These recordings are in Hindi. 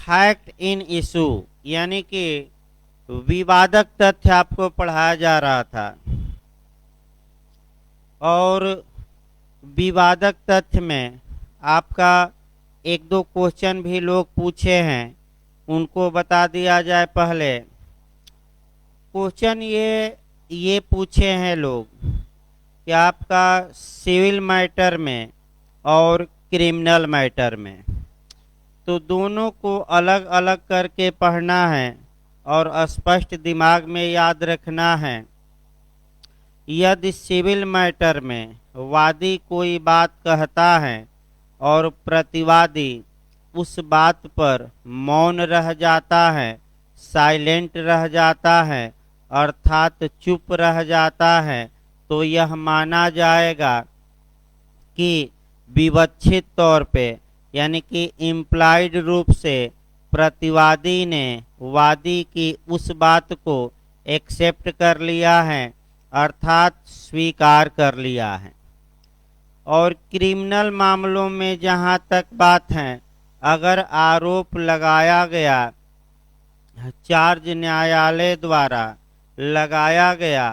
फैक्ट इन इशू यानी कि विवादक तथ्य आपको पढ़ाया जा रहा था और विवादक तथ्य में आपका एक दो क्वेश्चन भी लोग पूछे हैं, उनको बता दिया जाए। पहले क्वेश्चन ये पूछे हैं लोग कि आपका सिविल मैटर में और क्रिमिनल मैटर में, तो दोनों को अलग अलग करके पढ़ना है और स्पष्ट दिमाग में याद रखना है। यदि सिविल मैटर में वादी कोई बात कहता है और प्रतिवादी उस बात पर मौन रह जाता है, साइलेंट रह जाता है, अर्थात चुप रह जाता है, तो यह माना जाएगा कि विवक्षित तौर पे यानी कि इम्प्लाइड रूप से प्रतिवादी ने वादी की उस बात को एक्सेप्ट कर लिया है, अर्थात स्वीकार कर लिया है। और क्रिमिनल मामलों में जहां तक बात है, अगर आरोप लगाया गया, चार्ज न्यायालय द्वारा लगाया गया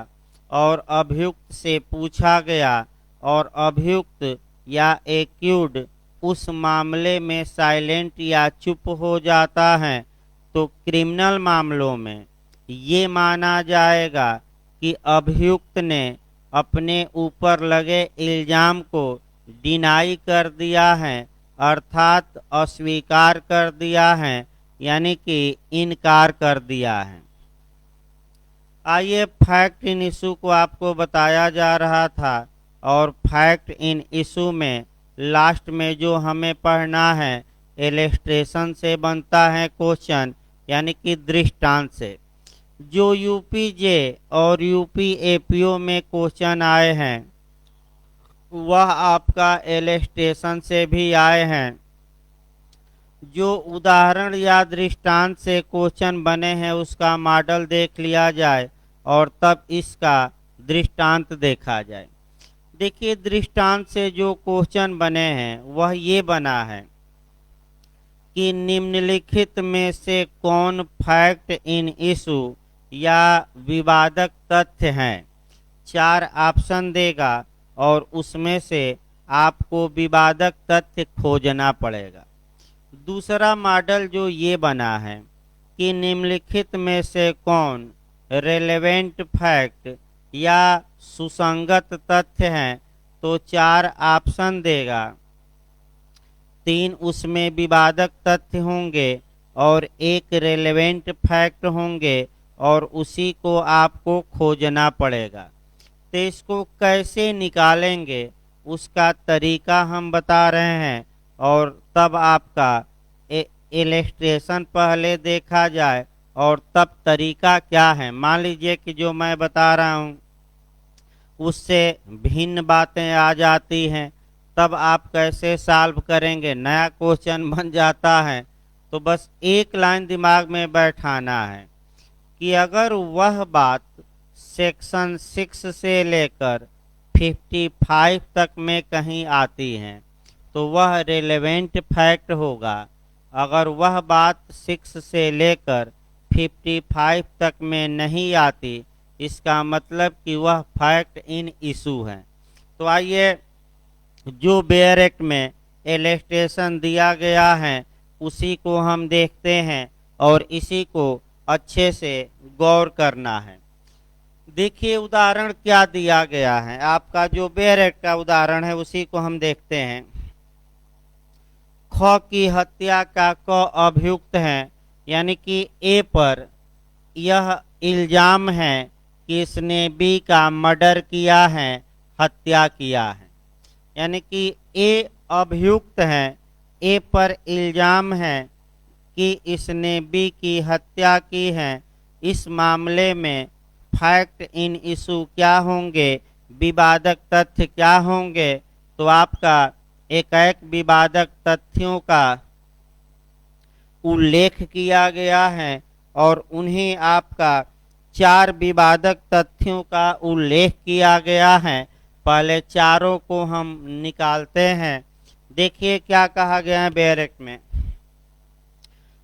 और अभियुक्त से पूछा गया और अभियुक्त या एक्यूड उस मामले में साइलेंट या चुप हो जाता है, तो क्रिमिनल मामलों में ये माना जाएगा कि अभियुक्त ने अपने ऊपर लगे इल्जाम को डिनाई कर दिया है, अर्थात अस्वीकार कर दिया है, यानी कि इनकार कर दिया है। आइए फैक्ट इन इशू को आपको बताया जा रहा था और फैक्ट इन इशू में लास्ट में जो हमें पढ़ना है इलस्ट्रेशन से बनता है क्वेश्चन, यानी कि दृष्टांत से। जो यूपीजे और यूपीएपीओ में क्वेश्चन आए हैं वह आपका इलस्ट्रेशन से भी आए हैं। जो उदाहरण या दृष्टांत से क्वेश्चन बने हैं उसका मॉडल देख लिया जाए और तब इसका दृष्टांत देखा जाए। देखिए, दृष्टांत से जो क्वेश्चन बने हैं वह ये बना है कि निम्नलिखित में से कौन फैक्ट इन इशू या विवादक तथ्य हैं। 4 ऑप्शन देगा और उसमें से आपको विवादक तथ्य खोजना पड़ेगा। दूसरा मॉडल जो ये बना है कि निम्नलिखित में से कौन रेलेवेंट फैक्ट या सुसंगत तथ्य हैं, तो 4 ऑप्शन देगा। 3 उसमें विवादक तथ्य होंगे और 1 रेलेवेंट फैक्ट होंगे और उसी को आपको खोजना पड़ेगा। तो इसको कैसे निकालेंगे उसका तरीका हम बता रहे हैं और तब आपका इलस्ट्रेशन पहले देखा जाए और तब तरीका क्या है। मान लीजिए कि जो मैं बता रहा हूँ उससे भिन्न बातें आ जाती हैं, तब आप कैसे सॉल्व करेंगे, नया क्वेश्चन बन जाता है। तो बस एक लाइन दिमाग में बैठाना है कि अगर वह बात सेक्शन 6 से लेकर 55 तक में कहीं आती है तो वह रिलेवेंट फैक्ट होगा। अगर वह बात 6 से लेकर 55 तक में नहीं आती, इसका मतलब कि वह फैक्ट इन इशू है। तो आइए, जो बेयर एक्ट में इलस्ट्रेशन दिया गया है उसी को हम देखते हैं और इसी को अच्छे से गौर करना है। देखिए, उदाहरण क्या दिया गया है। आपका जो बेयर एक्ट का उदाहरण है उसी को हम देखते हैं। ख की हत्या का क अभियुक्त है, यानी कि ए पर यह इल्जाम है कि इसने बी का मर्डर किया है, हत्या किया है। यानी कि ए अभियुक्त है, ए पर इल्जाम है कि इसने बी की हत्या की है। इस मामले में फैक्ट इन इशू क्या होंगे, विवादक तथ्य क्या होंगे, तो आपका एक विवादक तथ्यों का उल्लेख किया गया है और उन्हें आपका 4 विवादक तथ्यों का उल्लेख किया गया है। पहले चारों को हम निकालते हैं। देखिए क्या कहा गया है बेयर एक्ट में।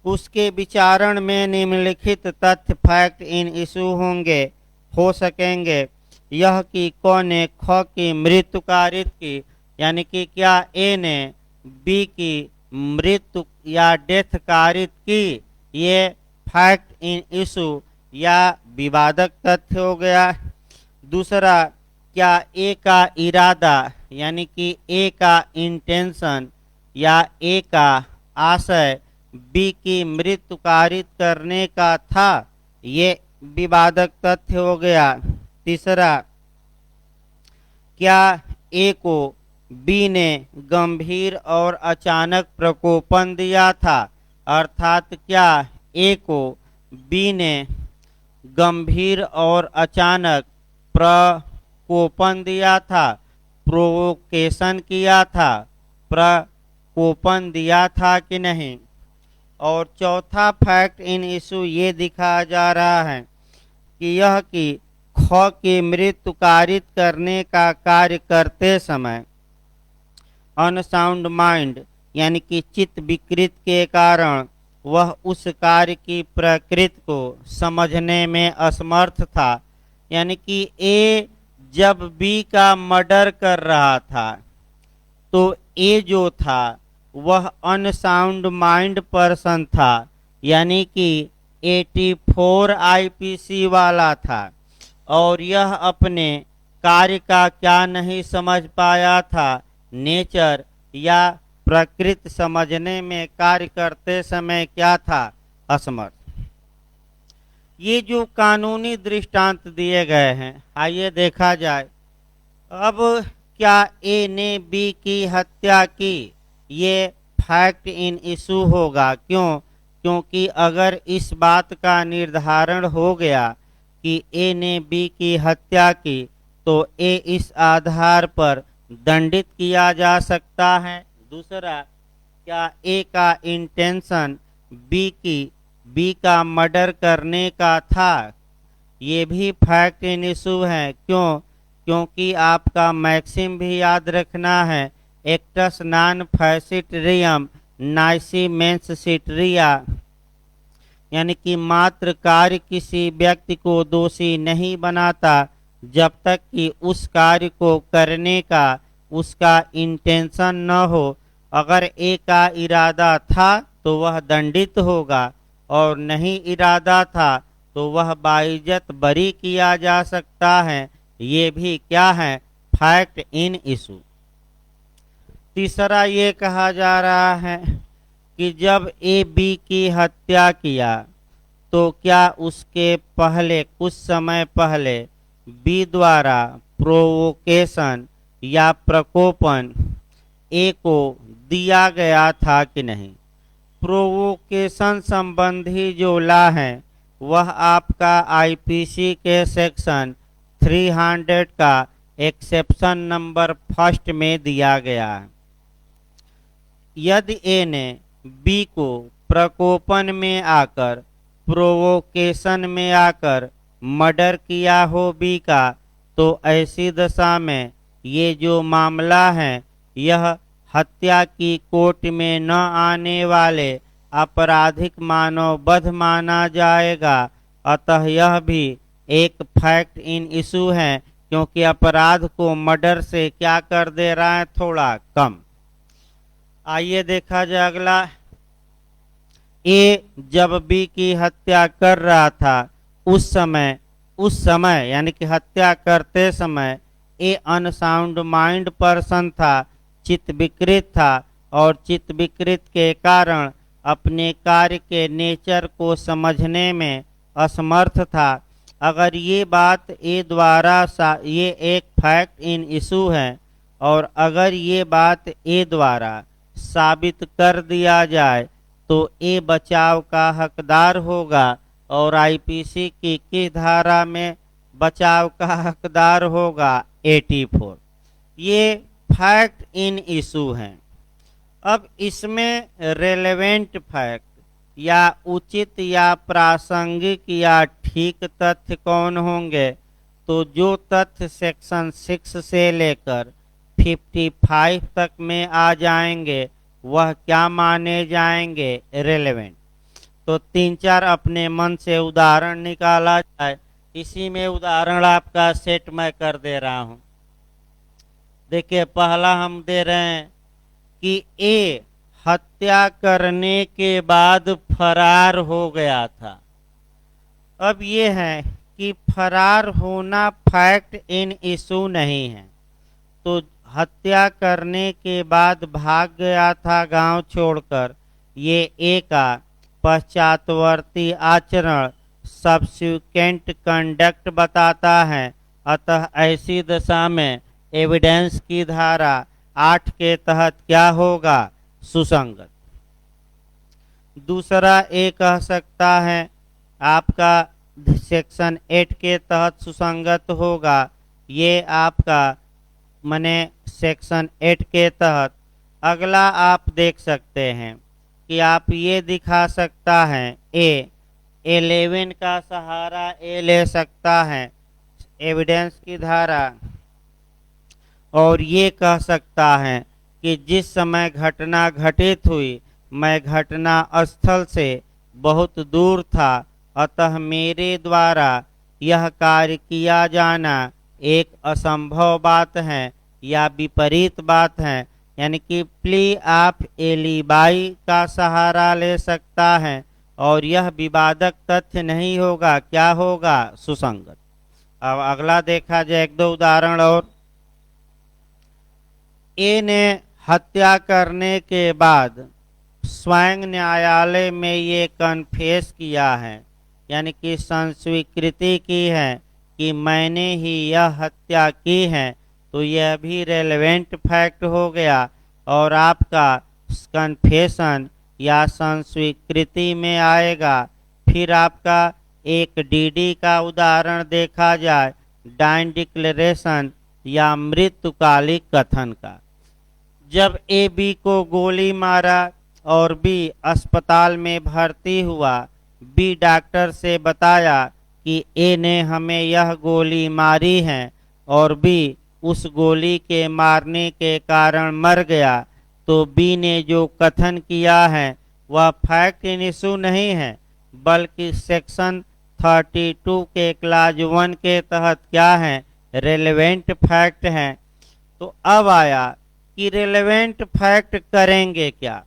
उसके विचारण में निम्नलिखित तथ्य फैक्ट इन इशू होंगे हो सकेंगे। यह कि क ने ख की मृत्यु कारित की, यानी कि क्या ए ने बी की मृत्यु या डेथ कारित की, ये फैक्ट इन इशू या विवादक तथ्य हो गया। दूसरा, क्या ए का इरादा यानी कि ए का इंटेंशन या ए का आशय बी की मृत्यु कारित करने का था, ये विवादक तथ्य हो गया। तीसरा, क्या ए को बी ने गंभीर और अचानक प्रकोपन दिया था, अर्थात क्या ए को बी ने गंभीर और अचानक प्रकोपन दिया था, प्रोवोकेशन किया था, प्रकोपन दिया था कि नहीं। और चौथा फैक्ट इन इशू ये दिखाया जा रहा है कि यह कि ख की मृत्यु कारित करने का कार्य करते समय अनसाउंड माइंड यानी कि चित्त विकृत के कारण वह उस कार्य की प्रकृति को समझने में असमर्थ था। यानी कि ए जब बी का मर्डर कर रहा था तो ए जो था वह अनसाउंड माइंड पर्सन था, यानी कि 84 आईपीसी वाला था और यह अपने कार्य का क्या नहीं समझ पाया था, नेचर या प्रकृति समझने में कार्य करते समय क्या था, असमर्थ। ये जो कानूनी दृष्टांत दिए गए हैं, आइए देखा जाए। अब क्या ए ने बी की हत्या की, ये फैक्ट इन इशू होगा। क्यों? क्योंकि अगर इस बात का निर्धारण हो गया कि ए ने बी की हत्या की तो ए इस आधार पर दंडित किया जा सकता है। दूसरा, क्या ए का इंटेंशन बी का मर्डर करने का था, ये भी फैक्ट इन इशू है। क्यों? क्योंकि आपका मैक्सिम भी याद रखना है, एक्टस नॉन फैसिट रियम नाइसी मेंस सिटरिया, यानी कि मात्र कार्य किसी व्यक्ति को दोषी नहीं बनाता जब तक कि उस कार्य को करने का उसका इंटेंशन न हो। अगर ए का इरादा था तो वह दंडित होगा और नहीं इरादा था तो वह बाइज्जत बरी किया जा सकता है। ये भी क्या है, फैक्ट इन इशू। तीसरा ये कहा जा रहा है कि जब ए बी की हत्या किया तो क्या उसके पहले कुछ समय पहले बी द्वारा प्रोवोकेशन या प्रकोपन ए को दिया गया था कि नहीं। प्रोवोकेशन संबंधी जो लॉ है वह आपका आईपीसी के सेक्शन 300 का एक्सेप्शन नंबर 1 में दिया गया है। यदि ए ने बी को प्रकोपन में आकर, प्रोवोकेशन में आकर मर्डर किया हो बी का, तो ऐसी दशा में ये जो मामला है यह हत्या की कोर्ट में न आने वाले आपराधिक मानव वध माना जाएगा। अतः यह भी एक फैक्ट इन इशू है, क्योंकि अपराध को मर्डर से क्या कर दे रहा है, थोड़ा कम। आइए देखा जाए अगला। ए जब बी की हत्या कर रहा था उस समय यानी कि हत्या करते समय ए अनसाउंड माइंड पर्सन था, चित्त विकृत था और चित्त विकृत के कारण अपने कार्य के नेचर को समझने में असमर्थ था। अगर ये बात ए द्वारा ये एक फैक्ट इन इशू है और अगर ये बात ए द्वारा साबित कर दिया जाए तो ए बचाव का हकदार होगा और आईपीसी की किस धारा में बचाव का हकदार होगा, 84। ये फैक्ट इन इशू हैं। अब इसमें रेलेवेंट फैक्ट या उचित या प्रासंगिक या ठीक तथ्य कौन होंगे, तो जो तथ्य सेक्शन 6 से लेकर 55 तक में आ जाएंगे वह क्या माने जाएंगे, रेलेवेंट। तो तीन चार अपने मन से उदाहरण निकाला जाए। इसी में उदाहरण आपका सेट मैं कर दे रहा हूं। देखिए, पहला हम दे रहे हैं कि ए हत्या करने के बाद फरार हो गया था। अब ये है कि फरार होना फैक्ट इन इशू नहीं है, तो हत्या करने के बाद भाग गया था गांव छोड़कर, ये ए का पश्चातवर्ती आचरण सब्सिक्वेंट कंडक्ट बताता है। अतः ऐसी दशा में एविडेंस की धारा 8 के तहत क्या होगा? सुसंगत। दूसरा ए कह सकता है आपका सेक्शन 8 के तहत सुसंगत होगा। ये आपका मने सेक्शन 8 के तहत। अगला आप देख सकते हैं कि आप ये दिखा सकता है ए 11 का सहारा ए ले सकता है एविडेंस की धारा, और ये कह सकता है कि जिस समय घटना घटित हुई मैं घटना स्थल से बहुत दूर था, अतः मेरे द्वारा यह कार्य किया जाना एक असंभव बात है या विपरीत बात है। यानी कि प्ली आप एलिबाई का सहारा ले सकता है और यह विवादक तथ्य नहीं होगा, क्या होगा? सुसंगत। अब अगला देखा जाए एक दो उदाहरण और। ए ने हत्या करने के बाद स्वयं न्यायालय में ये कन्फेस किया है, यानी कि संस्वीकृति की है कि मैंने ही यह हत्या की है, तो यह भी रेलेवेंट फैक्ट हो गया और आपका कन्फेशन या संस्वीकृति में आएगा। फिर आपका एक डीडी का उदाहरण देखा जाए, डाइन डिक्लेरेशन या मृत्युकालिक कथन का। जब ए बी को गोली मारा और बी अस्पताल में भर्ती हुआ, बी डॉक्टर से बताया कि ए ने हमें यह गोली मारी है और बी उस गोली के मारने के कारण मर गया, तो बी ने जो कथन किया है वह फैक्ट इन इशू नहीं है, बल्कि सेक्शन 32 के क्लाज 1 के तहत क्या है? रेलेवेंट फैक्ट है। तो अब आया कि रेलेवेंट फैक्ट करेंगे क्या?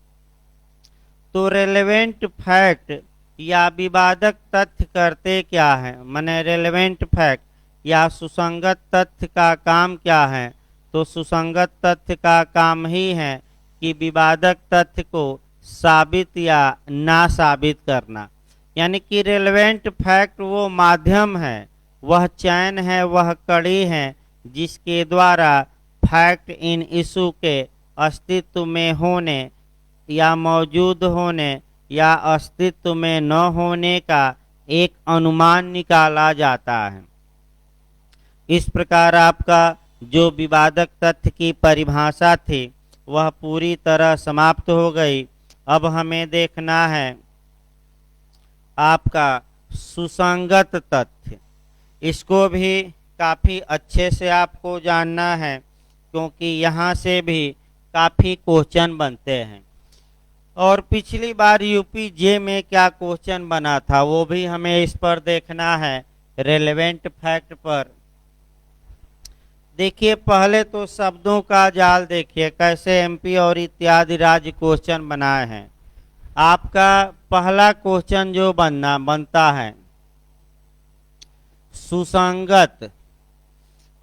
तो रेलेवेंट फैक्ट या विवादक तथ्य करते क्या है? माने रेलेवेंट फैक्ट या सुसंगत तथ्य का काम क्या है? तो सुसंगत तथ्य का काम ही है कि विवादक तथ्य को साबित या ना साबित करना। यानी कि रेलेवेंट फैक्ट वो माध्यम है, वह चैन है, वह कड़ी है जिसके द्वारा फैक्ट इन इशू के अस्तित्व में होने या मौजूद होने या अस्तित्व में न होने का एक अनुमान निकाला जाता है। इस प्रकार आपका जो विवादक तथ्य की परिभाषा थी वह पूरी तरह समाप्त हो गई। अब हमें देखना है आपका सुसंगत तथ्य। इसको भी काफ़ी अच्छे से आपको जानना है, क्योंकि यहाँ से भी काफ़ी क्वेश्चन बनते हैं। और पिछली बार यूपी जे में क्या क्वेश्चन बना था वो भी हमें इस पर देखना है, रेलेवेंट फैक्ट पर। देखिए, पहले तो शब्दों का जाल देखिए कैसे एमपी और इत्यादि राज्य क्वेश्चन बनाए हैं। आपका पहला क्वेश्चन जो बनता है सुसंगत,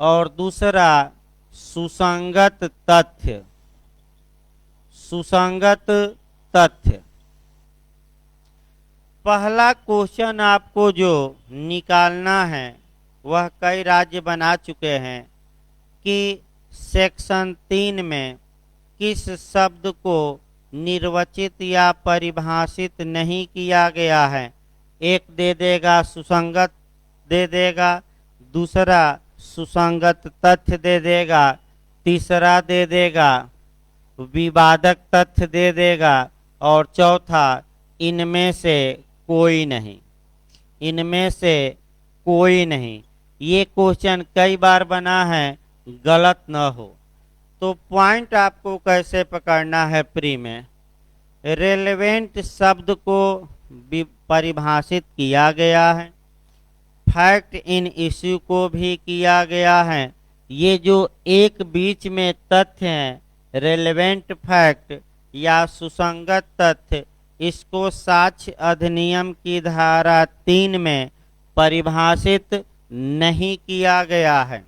और दूसरा सुसंगत तथ्य। सुसंगत तथ्य पहला क्वेश्चन आपको जो निकालना है वह कई राज्य बना चुके हैं कि सेक्शन 3 में किस शब्द को निर्वचित या परिभाषित नहीं किया गया है। एक दे देगा सुसंगत दे देगा, दूसरा सुसंगत तथ्य दे देगा, तीसरा दे देगा विवादक तथ्य दे देगा, और चौथा इनमें से कोई नहीं। इनमें से कोई नहीं। ये क्वेश्चन कई बार बना है, गलत न हो। तो पॉइंट आपको कैसे पकड़ना है प्री में, रेलेवेंट शब्द को परिभाषित किया गया है, फैक्ट इन इश्यू को भी किया गया है। ये जो एक बीच में तथ्य हैं, रेलेवेंट फैक्ट या सुसंगत तथ्य, इसको साक्ष्य अधिनियम की धारा 3 में परिभाषित नहीं किया गया है।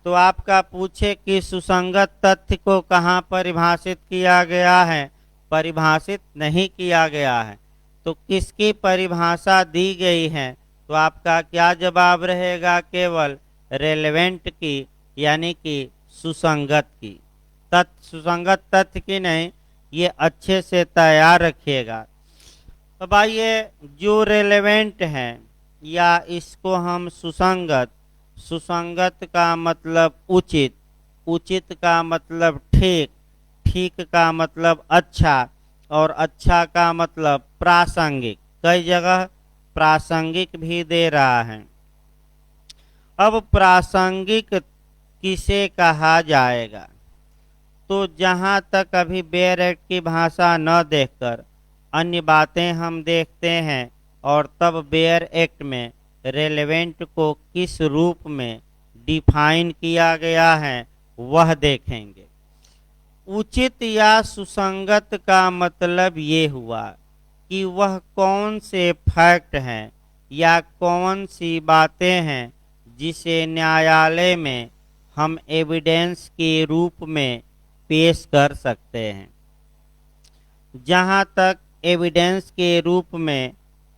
तो आपका पूछे कि सुसंगत तथ्य को कहाँ परिभाषित किया गया है, परिभाषित नहीं किया गया है। तो किसकी परिभाषा दी गई है, तो आपका क्या जवाब रहेगा, केवल रेलेवेंट की, यानी कि सुसंगत की। सुसंगत तथ्य की नहीं, ये अच्छे से तैयार रखिएगा। अब आइए, जो रेलेवेंट है या इसको हम सुसंगत, सुसंगत का मतलब उचित, उचित का मतलब ठीक, ठीक का मतलब अच्छा, और अच्छा का मतलब प्रासंगिक। कई जगह प्रासंगिक भी दे रहा है। अब प्रासंगिक किसे कहा जाएगा, तो जहाँ तक अभी बेयर एक्ट की भाषा न देखकर अन्य बातें हम देखते हैं, और तब बेयर एक्ट में रेलेवेंट को किस रूप में डिफाइन किया गया है वह देखेंगे। उचित या सुसंगत का मतलब ये हुआ कि वह कौन से फैक्ट हैं या कौन सी बातें हैं जिसे न्यायालय में हम एविडेंस के रूप में पेश कर सकते हैं। जहाँ तक एविडेंस के रूप में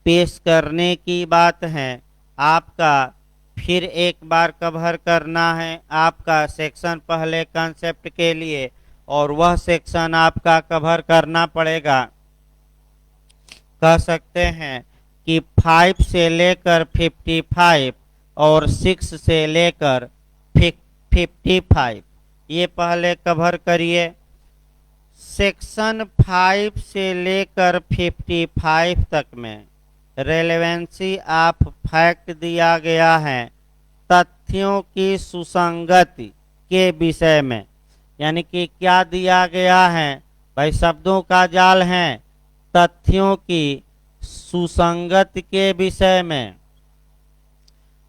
पेश करने की बात है, आपका फिर एक बार कवर करना है आपका सेक्शन पहले कंसेप्ट के लिए, और वह सेक्शन आपका कवर करना पड़ेगा। कह सकते हैं कि 5 से लेकर 55 और 6 से लेकर 55, ये पहले कवर करिए। सेक्शन 5 से लेकर 55 तक में रेलेवेंसी ऑफ फैक्ट दिया गया है तथ्यों की सुसंगति के विषय में। यानी कि क्या दिया गया है भाई, शब्दों का जाल है, तथ्यों की सुसंगत के विषय में।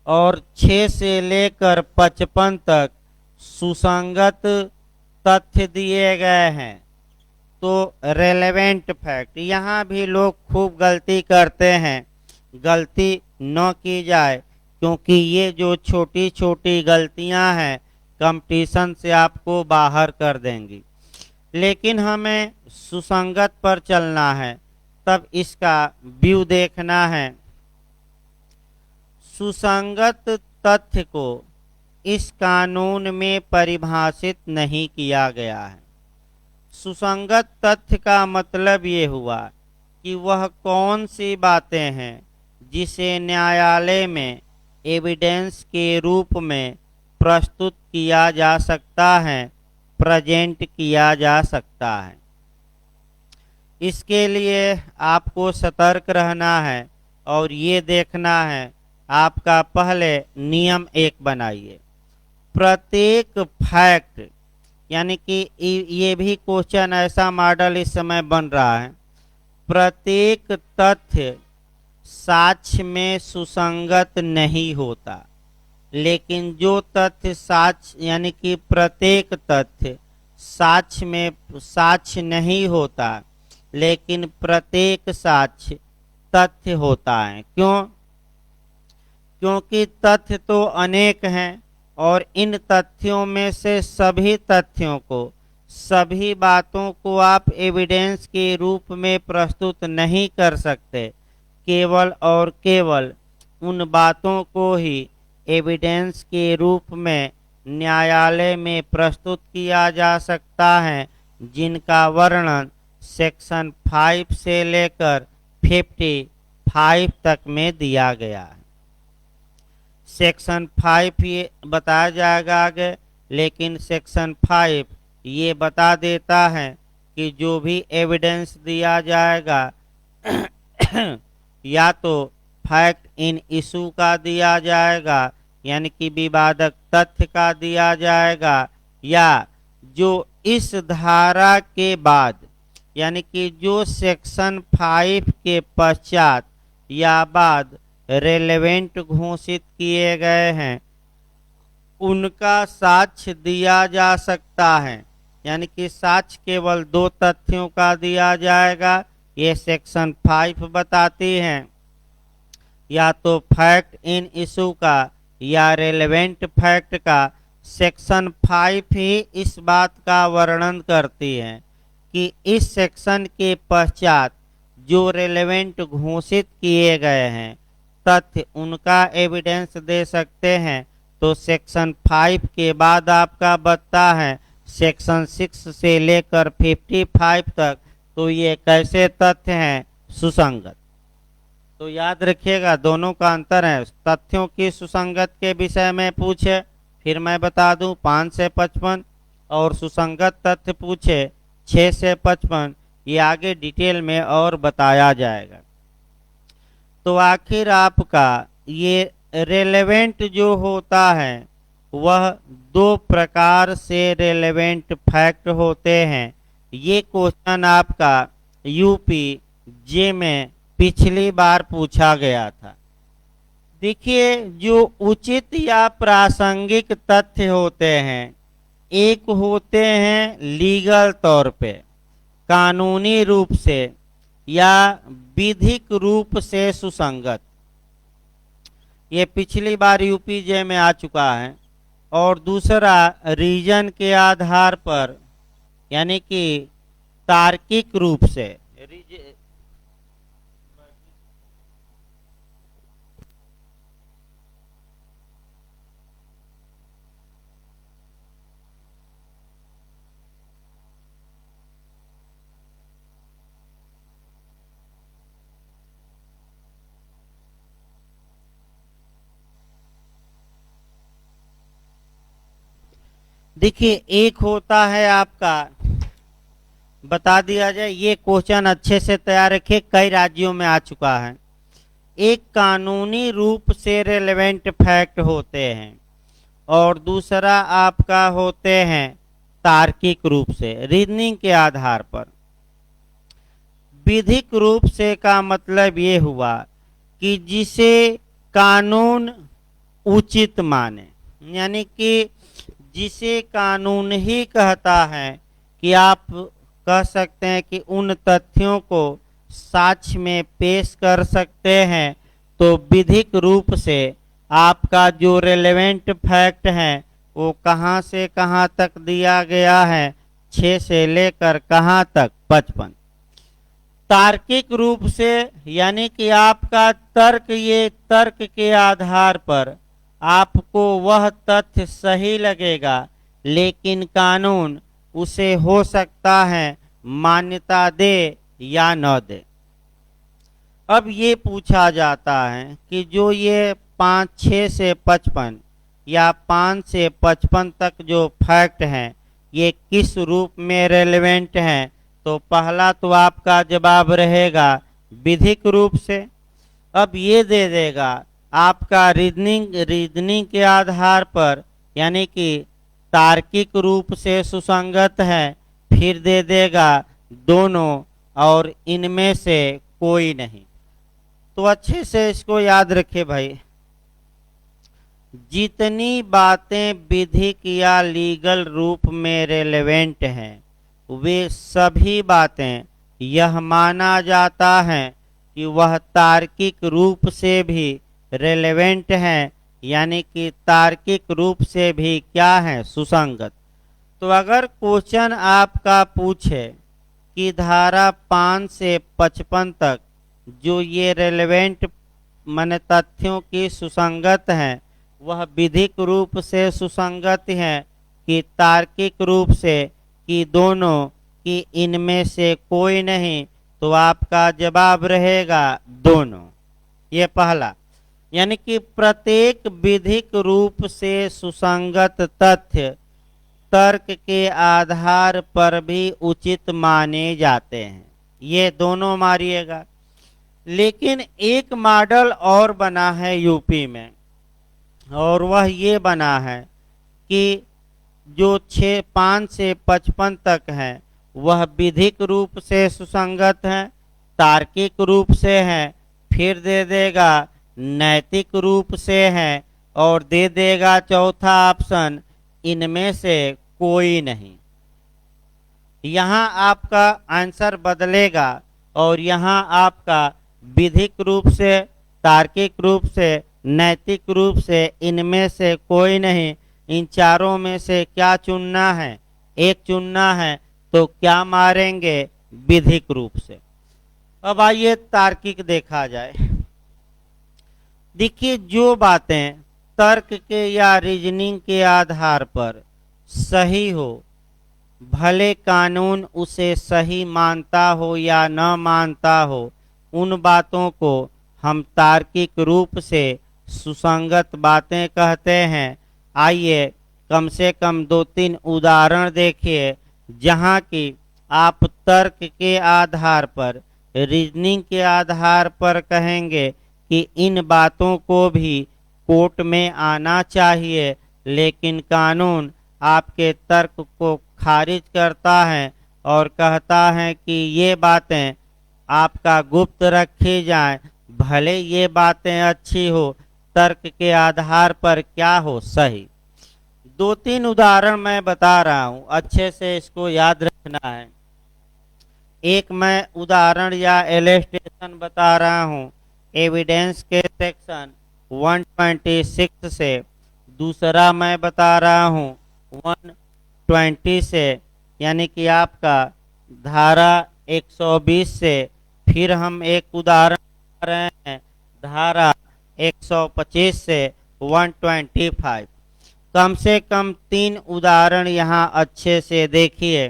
और 6 से लेकर 55 तक सुसंगत तथ्य दिए गए हैं। तो रेलेवेंट फैक्ट, यहाँ भी लोग खूब गलती करते हैं, गलती न की जाए, क्योंकि ये जो छोटी छोटी गलतियां हैं कंपटीशन से आपको बाहर कर देंगी। लेकिन हमें सुसंगत पर चलना है, तब इसका व्यू देखना है। सुसंगत तथ्य को इस कानून में परिभाषित नहीं किया गया है। सुसंगत तथ्य का मतलब ये हुआ कि वह कौन सी बातें हैं जिसे न्यायालय में एविडेंस के रूप में प्रस्तुत किया जा सकता है, प्रेजेंट किया जा सकता है। इसके लिए आपको सतर्क रहना है और ये देखना है, आपका पहले नियम एक बनाइए। प्रत्येक फैक्ट, यानी कि ये भी क्वेश्चन ऐसा मॉडल इस समय बन रहा है, प्रत्येक तथ्य साक्ष्य में सुसंगत नहीं होता। लेकिन जो तथ्य साक्ष्य, यानी कि प्रत्येक तथ्य साक्ष्य में साक्ष्य नहीं होता, लेकिन प्रत्येक साक्ष्य तथ्य होता है। क्यों? क्योंकि तथ्य तो अनेक हैं, और इन तथ्यों में से सभी तथ्यों को, सभी बातों को आप एविडेंस के रूप में प्रस्तुत नहीं कर सकते। केवल और केवल उन बातों को ही एविडेंस के रूप में न्यायालय में प्रस्तुत किया जा सकता है, जिनका वर्णन सेक्शन 5 से लेकर 55 तक में दिया गया है। सेक्शन 5 ये बताया जाएगा आगे, लेकिन सेक्शन 5 ये बता देता है कि जो भी एविडेंस दिया जाएगा या तो फैक्ट इन इशू का दिया जाएगा, यानी कि विवादक तथ्य का दिया जाएगा, या जो इस धारा के बाद यानी कि जो सेक्शन 5 के पश्चात या बाद रेलेवेंट घोषित किए गए हैं उनका साक्ष्य दिया जा सकता है। यानी कि साक्ष्य केवल 2 तथ्यों का दिया जाएगा, ये सेक्शन 5 बताती हैं। या तो फैक्ट इन इशू का या रेलेवेंट फैक्ट का। सेक्शन 5 ही इस बात का वर्णन करती है कि इस सेक्शन के पश्चात जो रेलेवेंट घोषित किए गए हैं तथ्य उनका एविडेंस दे सकते हैं। तो सेक्शन 5 के बाद आपका बचता है सेक्शन 6 से लेकर 55 तक। तो ये कैसे तथ्य हैं? सुसंगत। तो याद रखिएगा दोनों का अंतर है। तथ्यों की सुसंगत के विषय में पूछे फिर मैं बता दूं 5 से 55, और सुसंगत तथ्य पूछे 6 से 55, ये आगे डिटेल में और बताया जाएगा। तो आखिर आपका ये रेलेवेंट जो होता है वह 2 प्रकार से रेलेवेंट फैक्ट होते हैं। ये क्वेश्चन आपका यूपी जे में पिछली बार पूछा गया था। देखिए जो उचित या प्रासंगिक तथ्य होते हैं, एक होते हैं लीगल तौर पे, कानूनी रूप से या विधिक रूप से सुसंगत। ये पिछली बार यूपी जे में आ चुका है। और दूसरा रीजन के आधार पर, यानी कि तार्किक रूप से। देखिए एक होता है आपका, बता दिया जाए, ये क्वेश्चन अच्छे से तैयार रखिए, कई राज्यों में आ चुका है। एक कानूनी रूप से रेलेवेंट फैक्ट होते हैं और दूसरा आपका होते हैं तार्किक रूप से, रीजनिंग के आधार पर। विधिक रूप से का मतलब ये हुआ कि जिसे कानून उचित माने, यानी कि जिसे कानून ही कहता है कि आप कह सकते हैं कि उन तथ्यों को साक्ष्य में पेश कर सकते हैं। तो विधिक रूप से आपका जो रेलेवेंट फैक्ट है वो कहाँ से कहाँ तक दिया गया है, 6 से लेकर कहाँ तक, 55। तार्किक रूप से यानी कि आपका तर्क, ये तर्क के आधार पर आपको वह तथ्य सही लगेगा लेकिन कानून उसे हो सकता है मान्यता दे या न दे। अब ये पूछा जाता है कि जो ये 5, 6 से 55 या 5 से 55 तक जो फैक्ट हैं ये किस रूप में रेलेवेंट हैं। तो पहला तो आपका जवाब रहेगा विधिक रूप से। अब ये दे देगा आपका रीजनिंग के आधार पर, यानी कि तार्किक रूप से सुसंगत है। फिर दे देगा दोनों और इनमें से कोई नहीं। तो अच्छे से इसको याद रखे भाई, जितनी बातें विधिक या लीगल रूप में रेलेवेंट हैं वे सभी बातें यह माना जाता है कि वह तार्किक रूप से भी रेलेवेंट हैं, यानी कि तार्किक रूप से भी क्या है, सुसंगत। तो अगर क्वेश्चन आपका पूछे कि धारा 5 से 55 तक जो ये रेलेवेंट माने तथ्यों की सुसंगत हैं वह विधिक रूप से सुसंगत है कि तार्किक रूप से, कि दोनों, कि इनमें से कोई नहीं, तो आपका जवाब रहेगा दोनों। ये पहला, यानी कि प्रत्येक विधिक रूप से सुसंगत तथ्य तर्क के आधार पर भी उचित माने जाते हैं। ये दोनों मारिएगा। लेकिन एक मॉडल और बना है यूपी में, और वह ये बना है कि जो 5 से 55 तक है वह विधिक रूप से सुसंगत है, तार्किक रूप से है, फिर दे देगा नैतिक रूप से है, और दे देगा चौथा ऑप्शन इनमें से कोई नहीं। यहाँ आपका आंसर बदलेगा और यहाँ आपका विधिक रूप से, तार्किक रूप से, नैतिक रूप से, इनमें से कोई नहीं, इन चारों में से क्या चुनना है? एक चुनना है, तो क्या मारेंगे? विधिक रूप से। अब आइए तार्किक देखा जाए। देखिए, जो बातें तर्क के या रीजनिंग के आधार पर सही हो, भले कानून उसे सही मानता हो या न मानता हो, उन बातों को हम तार्किक रूप से सुसंगत बातें कहते हैं। आइए कम से कम 2-3 उदाहरण देखिए जहाँ की आप तर्क के आधार पर, रीजनिंग के आधार पर कहेंगे कि इन बातों को भी कोर्ट में आना चाहिए, लेकिन कानून आपके तर्क को खारिज करता है और कहता है कि ये बातें आपका गुप्त रखी जाएं, भले ये बातें अच्छी हो, तर्क के आधार पर क्या हो? सही। 2-3 उदाहरण मैं बता रहा हूं, अच्छे से इसको याद रखना है। एक मैं उदाहरण या इलस्ट्रेशन बता रहा हूं एविडेंस के सेक्शन 126 से, दूसरा मैं बता रहा हूं 120 से, यानी कि आपका धारा 120 से, फिर हम एक उदाहरण बता रहे हैं धारा 125 से 125। कम से कम 3 उदाहरण यहाँ अच्छे से देखिए।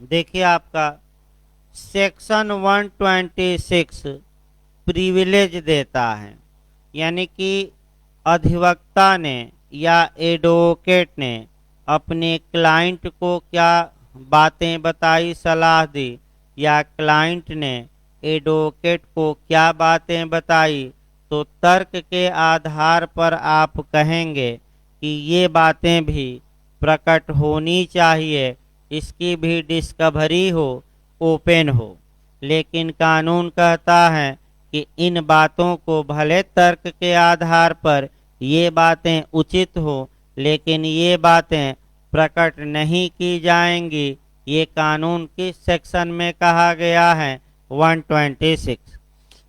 देखिए, आपका सेक्शन 126 प्रिविलेज देता है, यानी कि अधिवक्ता ने या एडवोकेट ने अपने क्लाइंट को क्या बातें बताई, सलाह दी, या क्लाइंट ने एडवोकेट को क्या बातें बताई, तो तर्क के आधार पर आप कहेंगे कि ये बातें भी प्रकट होनी चाहिए, इसकी भी डिस्कवरी हो, ओपन हो। लेकिन कानून कहता है कि इन बातों को भले तर्क के आधार पर ये बातें उचित हो, लेकिन ये बातें प्रकट नहीं की जाएंगी। ये कानून किस सेक्शन में कहा गया है? 126।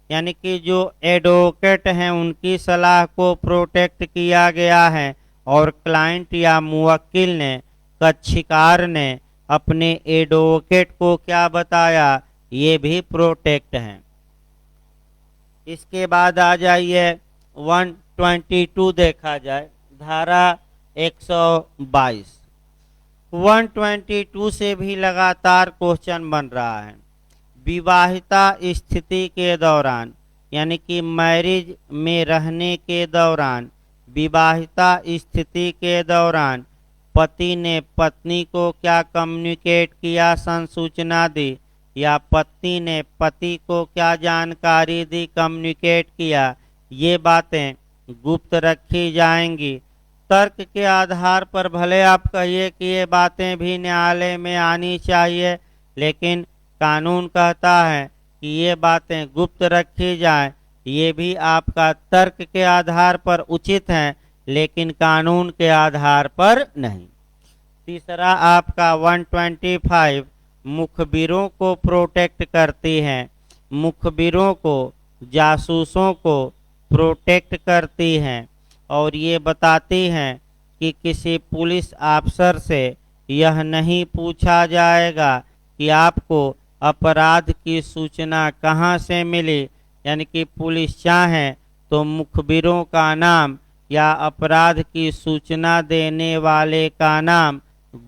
यानी कि जो एडवोकेट हैं उनकी सलाह को प्रोटेक्ट किया गया है, और क्लाइंट या मुवक्किल ने, कक्षकार ने अपने एडवोकेट को क्या बताया, ये भी प्रोटेक्ट हैं। इसके बाद आ जाइए 122 देखा जाए, धारा 122। 122 से भी लगातार क्वेश्चन बन रहा है। विवाहिता स्थिति के दौरान, यानी कि मैरिज में रहने के दौरान, विवाहिता स्थिति के दौरान पति ने पत्नी को क्या कम्युनिकेट किया, संसूचना दी, या पत्नी ने पति को क्या जानकारी दी, कम्युनिकेट किया, ये बातें गुप्त रखी जाएंगी। तर्क के आधार पर भले आप कहिए कि ये बातें भी न्यायालय में आनी चाहिए, लेकिन कानून कहता है कि ये बातें गुप्त रखी जाए। ये भी आपका तर्क के आधार पर उचित है, लेकिन कानून के आधार पर नहीं। तीसरा आपका 125 मुखबिरों को प्रोटेक्ट करती है। मुखबिरों को, जासूसों को प्रोटेक्ट करती हैं, और ये बताती हैं कि किसी पुलिस अफसर से यह नहीं पूछा जाएगा कि आपको अपराध की सूचना कहाँ से मिली, यानी कि पुलिस चाहे तो मुखबिरों का नाम या अपराध की सूचना देने वाले का नाम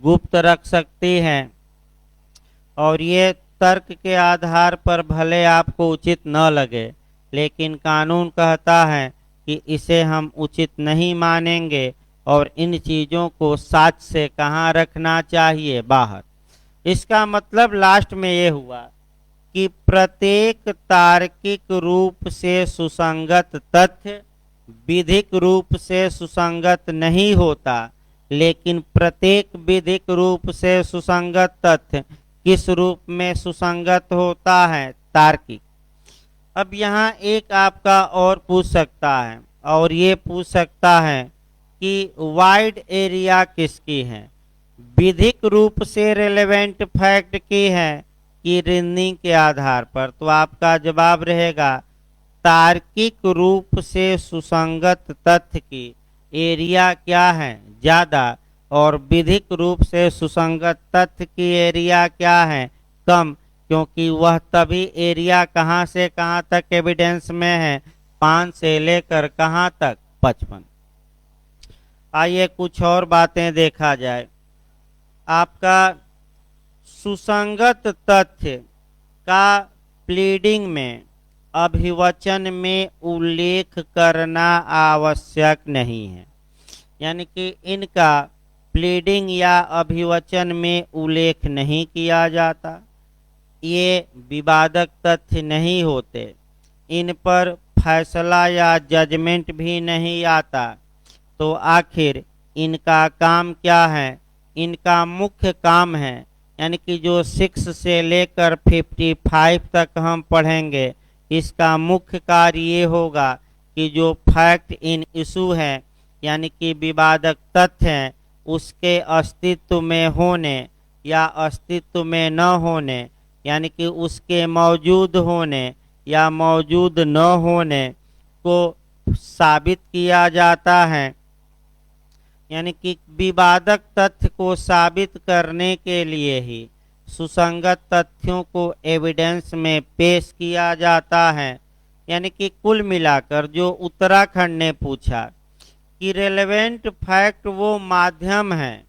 गुप्त रख सकती है। और ये तर्क के आधार पर भले आपको उचित न लगे, लेकिन कानून कहता है कि इसे हम उचित नहीं मानेंगे, और इन चीज़ों को साक्ष्य से कहाँ रखना चाहिए? बाहर। इसका मतलब लास्ट में ये हुआ कि प्रत्येक तार्किक रूप से सुसंगत तथ्य विधिक रूप से सुसंगत नहीं होता, लेकिन प्रत्येक विधिक रूप से सुसंगत तथ्य किस रूप में सुसंगत होता है? तार्किक। अब यहाँ एक आपका और पूछ सकता है, और ये पूछ सकता है कि वाइड एरिया किसकी है? विधिक रूप से रेलेवेंट फैक्ट की है कि रीजनिंग के आधार पर? तो आपका जवाब रहेगा तार्किक रूप से सुसंगत तथ्य की एरिया क्या है? ज्यादा। और विधिक रूप से सुसंगत तथ्य की एरिया क्या है? कम। क्योंकि वह तभी एरिया कहाँ से कहाँ तक एविडेंस में है? 5 से लेकर कहाँ तक? 55। आइए कुछ और बातें देखा जाए। आपका सुसंगत तथ्य का प्लीडिंग में अभिवचन में उल्लेख करना आवश्यक नहीं है, यानी कि इनका प्लीडिंग या अभिवचन में उल्लेख नहीं किया जाता। ये विवादक तथ्य नहीं होते, इन पर फैसला या जजमेंट भी नहीं आता। तो आखिर इनका काम क्या है? इनका मुख्य काम है, यानी कि जो 6 से लेकर 55 तक हम पढ़ेंगे, इसका मुख्य कार्य ये होगा कि जो फैक्ट इन इशू है, यानी कि विवादक तथ्य है, उसके अस्तित्व में होने या अस्तित्व में न होने, यानी कि उसके मौजूद होने या मौजूद न होने को साबित किया जाता है। यानी कि विवादक तथ्य को साबित करने के लिए ही सुसंगत तथ्यों को एविडेंस में पेश किया जाता है। यानी कि कुल मिलाकर जो उत्तराखंड ने पूछा कि रेलेवेंट फैक्ट वो माध्यम है,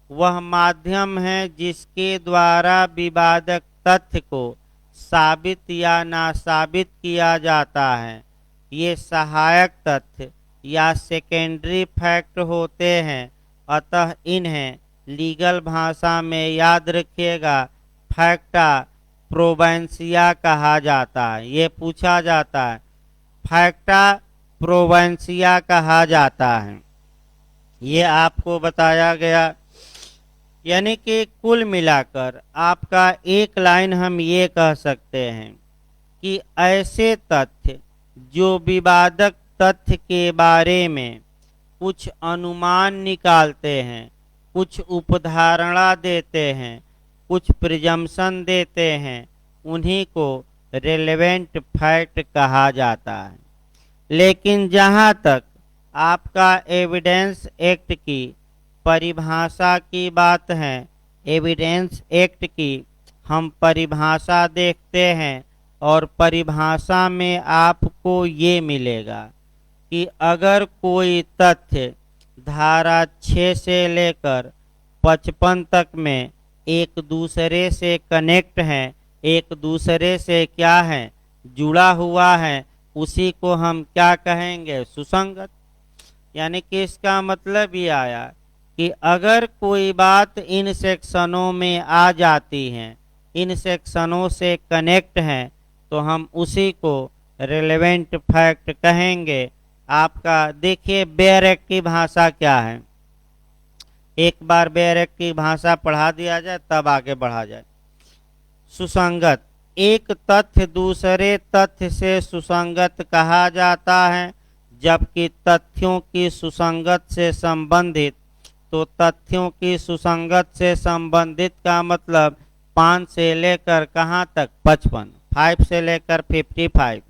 वह माध्यम है जिसके द्वारा विवादक तथ्य को साबित या ना साबित किया जाता है। ये सहायक तथ्य या सेकेंडरी फैक्ट होते हैं। अतः इन्हें लीगल भाषा में याद रखिएगा फैक्टा प्रोवेंसिया कहा जाता है। ये पूछा जाता है, फैक्टा प्रोवेंसिया कहा जाता है। ये आपको बताया गया। यानी कि कुल मिलाकर आपका एक लाइन हम ये कह सकते हैं कि ऐसे तथ्य जो विवादक तथ्य के बारे में कुछ अनुमान निकालते हैं, कुछ उपधारणा देते हैं, कुछ प्रिजम्पशन देते हैं, उन्हीं को रेलेवेंट फैक्ट कहा जाता है। लेकिन जहाँ तक आपका एविडेंस एक्ट की परिभाषा की बात है, एविडेंस एक्ट की हम परिभाषा देखते हैं और परिभाषा में आपको ये मिलेगा कि अगर कोई तथ्य धारा 6 से लेकर 55 तक में एक दूसरे से कनेक्ट है, एक दूसरे से क्या है? जुड़ा हुआ है, उसी को हम क्या कहेंगे? सुसंगत। यानी कि इसका मतलब ये आया कि अगर कोई बात इन सेक्शनों में आ जाती है, इन सेक्शनों से कनेक्ट है, तो हम उसी को रेलेवेंट फैक्ट कहेंगे। आपका देखिए बेयरक की भाषा क्या है, एक बार बेयरक की भाषा पढ़ा दिया जाए तब आगे बढ़ा जाए। सुसंगत, एक तथ्य दूसरे तथ्य से सुसंगत कहा जाता है, जबकि तथ्यों की सुसंगत से संबंधित। तो तथ्यों की सुसंगत से संबंधित का मतलब 5 से लेकर कहाँ तक? 55, 5 से लेकर 55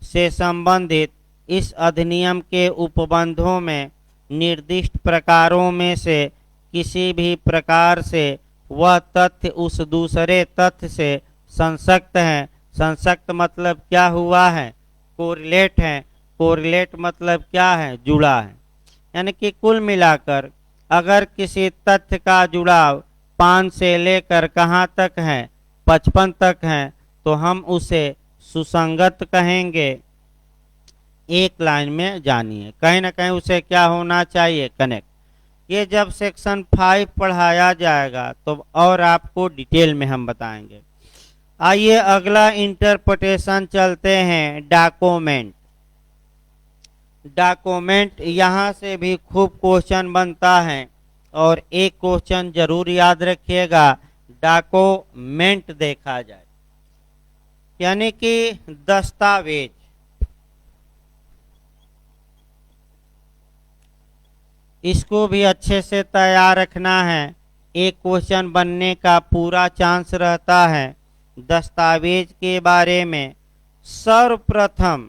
से संबंधित इस अधिनियम के उपबंधों में निर्दिष्ट प्रकारों में से किसी भी प्रकार से वह तथ्य उस दूसरे तथ्य से संसक्त है। संसक्त मतलब क्या हुआ है? कोरिलेट है। कोरिलेट मतलब क्या है? जुड़ा है। यानी कि कुल मिलाकर अगर किसी तथ्य का जुड़ाव 5 से लेकर कहाँ तक है? 55 तक है, तो हम उसे सुसंगत कहेंगे। एक लाइन में जानिए, कहीं ना कहीं उसे क्या होना चाहिए? कनेक्ट। ये जब सेक्शन 5 पढ़ाया जाएगा तो और आपको डिटेल में हम बताएंगे। आइए अगला इंटरप्रिटेशन चलते हैं, डॉक्यूमेंट। डॉक्यूमेंट यहाँ से भी खूब क्वेश्चन बनता है और एक क्वेश्चन जरूर याद रखिएगा, डॉक्यूमेंट देखा जाए, यानी कि दस्तावेज। इसको भी अच्छे से तैयार रखना है, एक क्वेश्चन बनने का पूरा चांस रहता है। दस्तावेज के बारे में सर्वप्रथम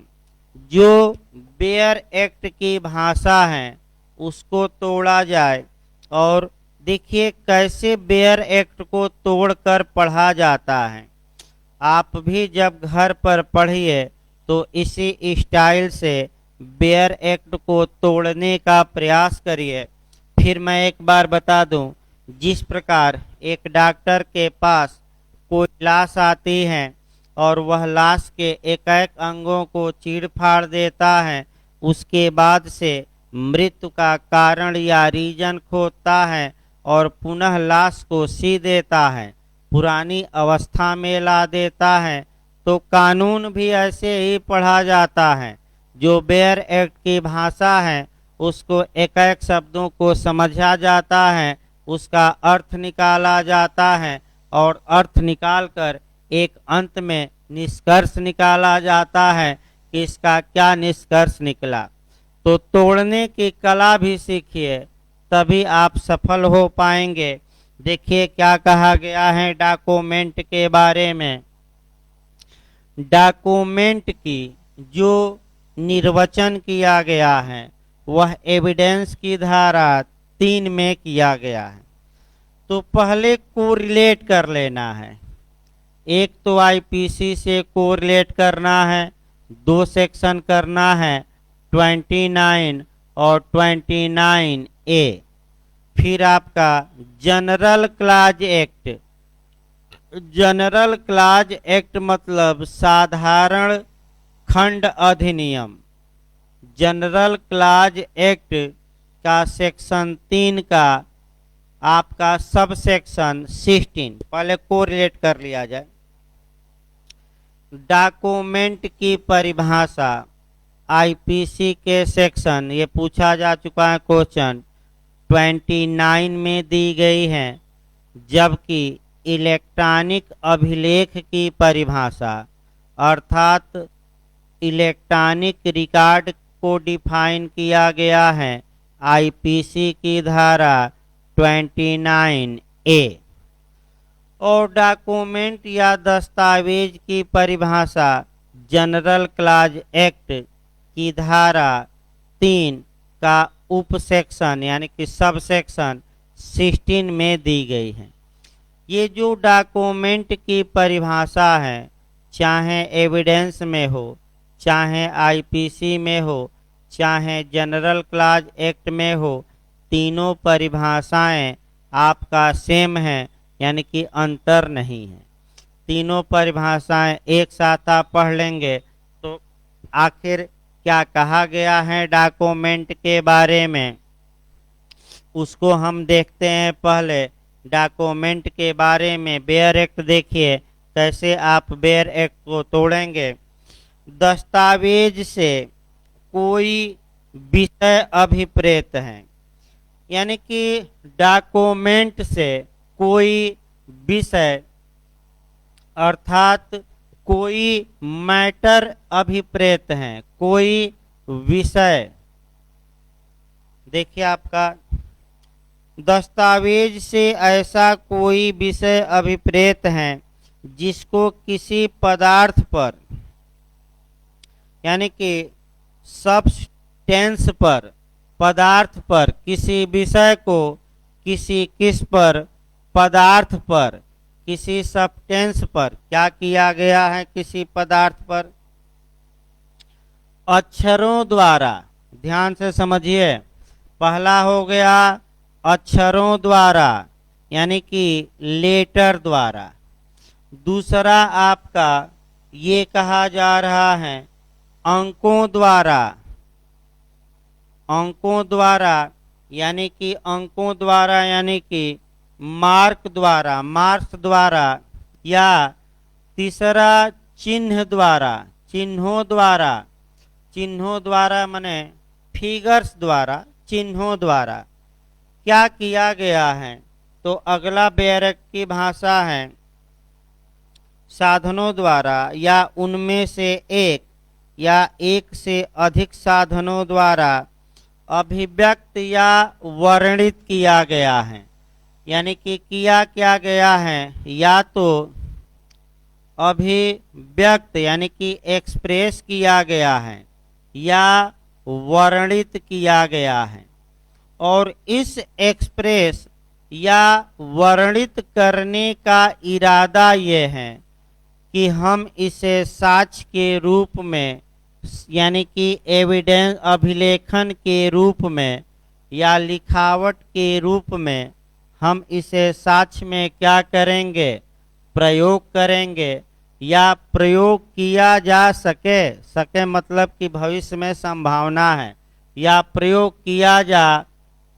जो बेयर एक्ट की भाषा है उसको तोड़ा जाए, और देखिए कैसे बेयर एक्ट को तोड़कर पढ़ा जाता है। आप भी जब घर पर पढ़िए तो इसी स्टाइल से बेयर एक्ट को तोड़ने का प्रयास करिए। फिर मैं एक बार बता दूं, जिस प्रकार एक डॉक्टर के पास कोई लाश आती है और वह लाश के एक एक अंगों को चीर फाड़ देता है, उसके बाद से मृत्यु का कारण या रीजन खोदता है और पुनः लाश को सी देता है, पुरानी अवस्था में ला देता है, तो कानून भी ऐसे ही पढ़ा जाता है। जो बेयर एक्ट की भाषा है उसको एक एक शब्दों को समझा जाता है, उसका अर्थ निकाला जाता है, और अर्थ निकालकर एक अंत में निष्कर्ष निकाला जाता है कि इसका क्या निष्कर्ष निकला। तो तोड़ने की कला भी सीखिए, तभी आप सफल हो पाएंगे। देखिए क्या कहा गया है डॉक्यूमेंट के बारे में। डॉक्यूमेंट की जो निर्वचन किया गया है वह एविडेंस की धारा 3 में किया गया है। तो पहले कोरिलेट कर लेना है। एक तो आईपीसी से कोरिलेट करना है, 2 सेक्शन करना है, 29 और 29A। फिर आपका general clause act. General clause act मतलब साधारण खंड अधिनियम। जनरल क्लॉज एक्ट का सेक्शन 3 का आपका सब सेक्शन 16। पहले कोरिलेट कर लिया जाए। डॉक्यूमेंट की परिभाषा आईपीसी के सेक्शन, ये पूछा जा चुका है क्वेश्चन, 29 में दी गई है, जबकि इलेक्ट्रॉनिक अभिलेख की परिभाषा अर्थात इलेक्ट्रॉनिक रिकॉर्ड को डिफाइन किया गया है आईपीसी की धारा 29A। और डॉक्यूमेंट या दस्तावेज की परिभाषा जनरल क्लॉज एक्ट की धारा 3 का उप सेक्शन यानी कि सब सेक्शन 16 में दी गई है। ये जो डॉक्यूमेंट की परिभाषा है, चाहे एविडेंस में हो, चाहे आईपीसी में हो, चाहे जनरल क्लॉज एक्ट में हो, तीनों परिभाषाएं आपका सेम है, यानी कि अंतर नहीं है। तीनों परिभाषाएं एक साथ आप पढ़ लेंगे तो आखिर क्या कहा गया है डॉक्यूमेंट के बारे में, उसको हम देखते हैं। पहले डॉक्यूमेंट के बारे में बेयर एक्ट देखिए, कैसे आप बेयर एक्ट को तोड़ेंगे। दस्तावेज से कोई विषय अभिप्रेत है, यानी कि डॉक्यूमेंट से कोई विषय अर्थात कोई मैटर अभिप्रेत है, कोई विषय। देखिए आपका दस्तावेज से ऐसा कोई विषय अभिप्रेत है जिसको किसी पदार्थ पर यानी कि सब्सटेंस पर, पदार्थ पर, किसी विषय को किसी किस पर, पदार्थ पर, किसी सब्सटेंस पर क्या किया गया है, किसी पदार्थ पर अक्षरों द्वारा। ध्यान से समझिए, पहला हो गया अक्षरों द्वारा यानी कि लेटर द्वारा। दूसरा आपका ये कहा जा रहा है अंकों द्वारा। अंकों द्वारा यानी कि अंकों द्वारा यानी कि मार्क द्वारा, मार्क्स द्वारा। या तीसरा चिन्ह द्वारा, चिन्हों द्वारा। चिन्हों द्वारा माने फिगर्स द्वारा, चिन्हों द्वारा क्या किया गया है, तो अगला बेरक की भाषा है साधनों द्वारा या उनमें से एक या एक से अधिक साधनों द्वारा अभिव्यक्त या वर्णित किया गया है। यानी कि किया क्या गया है, या तो अभिव्यक्त यानी कि एक्सप्रेस किया गया है या वर्णित किया गया है। और इस एक्सप्रेस या वर्णित करने का इरादा ये है कि हम इसे साक्ष्य के रूप में यानी कि एविडेंस अभिलेखन के रूप में या लिखावट के रूप में हम इसे साक्ष्य में क्या करेंगे, प्रयोग करेंगे या प्रयोग किया जा सके मतलब कि भविष्य में संभावना है या प्रयोग किया जा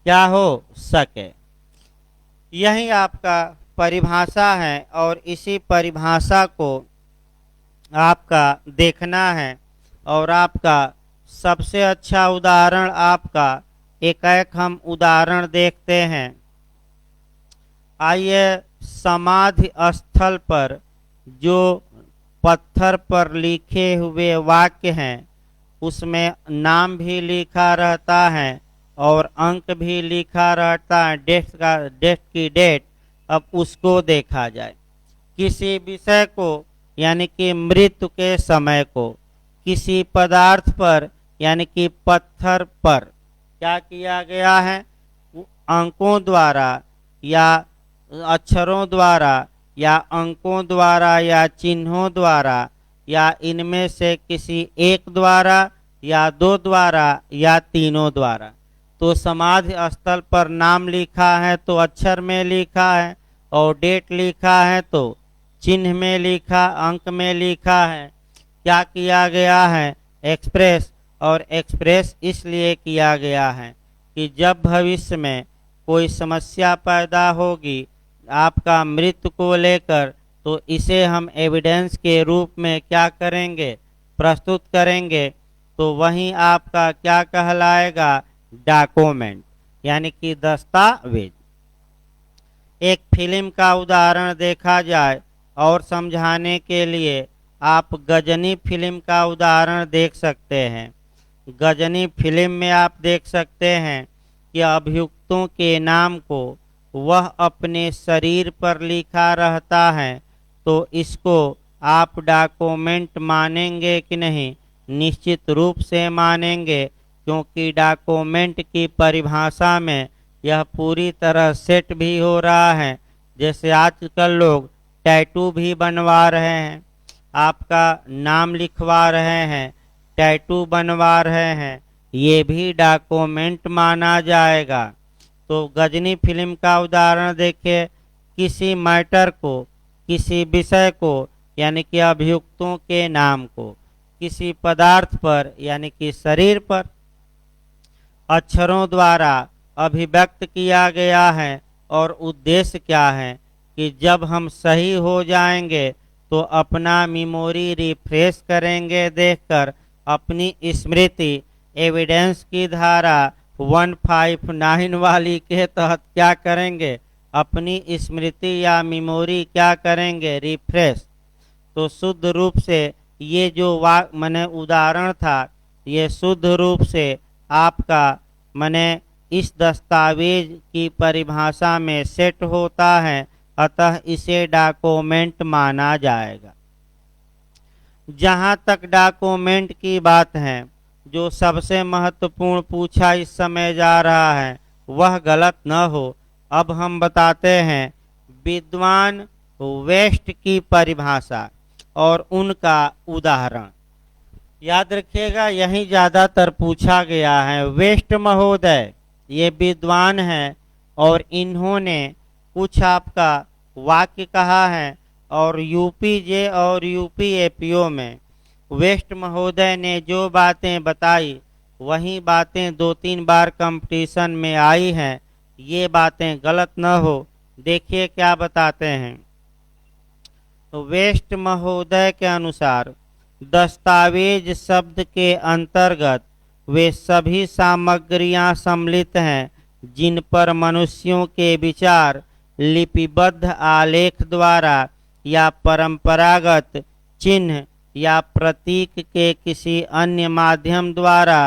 क्या हो सके। यही आपका परिभाषा है और इसी परिभाषा को आपका देखना है। और आपका सबसे अच्छा उदाहरण आपका एक हम उदाहरण देखते हैं। आइए समाधि स्थल पर जो पत्थर पर लिखे हुए वाक्य हैं उसमें नाम भी लिखा रहता है और अंक भी लिखा रहता है, डेट की डेट। अब उसको देखा जाए। किसी विषय को यानी कि मृत्यु के समय को किसी पदार्थ पर यानी कि पत्थर पर क्या किया गया है, अंकों द्वारा या अक्षरों द्वारा या अंकों द्वारा या चिन्हों द्वारा या इनमें से किसी एक द्वारा या दो द्वारा या तीनों द्वारा। तो समाधि स्थल पर नाम लिखा है तो अक्षर में लिखा है और डेट लिखा है तो चिन्ह में लिखा, अंक में लिखा है। क्या किया गया है, एक्सप्रेस। और एक्सप्रेस इसलिए किया गया है कि जब भविष्य में कोई समस्या पैदा होगी आपका मृत्यु को लेकर तो इसे हम एविडेंस के रूप में क्या करेंगे, प्रस्तुत करेंगे। तो वहीं आपका क्या कहलाएगा, डॉक्यूमेंट यानी कि दस्तावेज। एक फिल्म का उदाहरण देखा जाए और समझाने के लिए आप गजनी फिल्म का उदाहरण देख सकते हैं। गजनी फिल्म में आप देख सकते हैं कि अभियुक्तों के नाम को वह अपने शरीर पर लिखा रहता है। तो इसको आप डॉक्यूमेंट मानेंगे कि नहीं, निश्चित रूप से मानेंगे, क्योंकि डॉक्यूमेंट की परिभाषा में यह पूरी तरह सेट भी हो रहा है। जैसे आजकल लोग टैटू भी बनवा रहे हैं, आपका नाम लिखवा रहे हैं, टैटू बनवा रहे हैं, ये भी डॉक्यूमेंट माना जाएगा। तो गजनी फिल्म का उदाहरण देखिए। किसी मैटर को, किसी विषय को यानी कि अभियुक्तों के नाम को किसी पदार्थ पर यानी कि शरीर पर अक्षरों द्वारा अभिव्यक्त किया गया है। और उद्देश्य क्या है कि जब हम सही हो जाएंगे तो अपना मेमोरी रिफ्रेश करेंगे, देखकर अपनी स्मृति एविडेंस की धारा 159 वाली के तहत क्या करेंगे, अपनी स्मृति या मेमोरी क्या करेंगे, रिफ्रेश। तो शुद्ध रूप से ये जो मैंने उदाहरण था ये शुद्ध रूप से आपका मैंने इस दस्तावेज की परिभाषा में सेट होता है, अतः इसे डॉक्यूमेंट माना जाएगा। जहाँ तक डॉक्यूमेंट की बात है, जो सबसे महत्वपूर्ण पूछा इस समय जा रहा है वह गलत न हो। अब हम बताते हैं विद्वान वेस्ट की परिभाषा और उनका उदाहरण। याद रखिएगा यही ज़्यादातर पूछा गया है। वेस्ट महोदय ये विद्वान हैं और इन्होंने कुछ आपका वाक्य कहा है और यूपीजे और यूपीएपीओ में वेस्ट महोदय ने जो बातें बताई वही बातें 2-3 बार कंपटीशन में आई हैं। ये बातें गलत न हो। देखिए क्या बताते हैं। तो वेस्ट महोदय के अनुसार दस्तावेज शब्द के अंतर्गत वे सभी सामग्रियां सम्मिलित हैं जिन पर मनुष्यों के विचार लिपिबद्ध आलेख द्वारा या परंपरागत चिन्ह या प्रतीक के किसी अन्य माध्यम द्वारा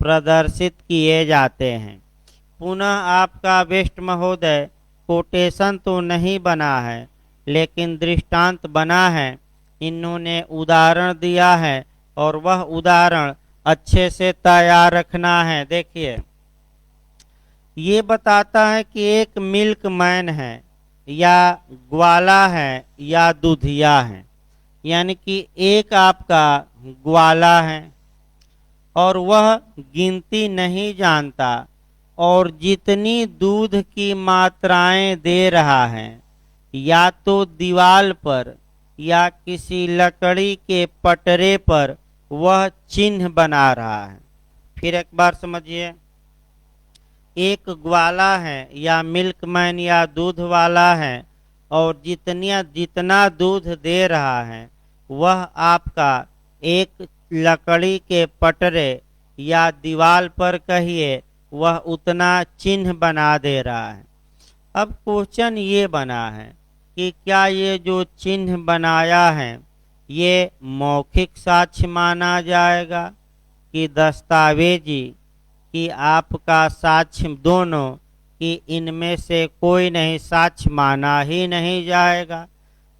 प्रदर्शित किए जाते हैं। पुनः आपका वेस्ट महोदय कोटेशन तो नहीं बना है, लेकिन दृष्टांत बना है। इन्होंने उदाहरण दिया है और वह उदाहरण अच्छे से तैयार रखना है। देखिए, ये बताता है कि एक मिल्क मैन है या ग्वाला है या दूधिया है। यानी कि एक आपका ग्वाला है और वह गिनती नहीं जानता और जितनी दूध की मात्राएं दे रहा है, या तो दीवार पर या किसी लकड़ी के पटरे पर वह चिन्ह बना रहा है। फिर एक बार समझिए, एक ग्वाला है या मिल्कमैन या दूध वाला है और जितना दूध दे रहा है वह आपका एक लकड़ी के पटरे या दीवार पर कहिए, वह उतना चिन्ह बना दे रहा है। अब क्वेश्चन ये बना है कि क्या ये जो चिन्ह बनाया है ये मौखिक साक्ष्य माना जाएगा कि दस्तावेजी, कि आपका साक्ष्य दोनों, कि इनमें से कोई नहीं, साक्ष्य माना ही नहीं जाएगा।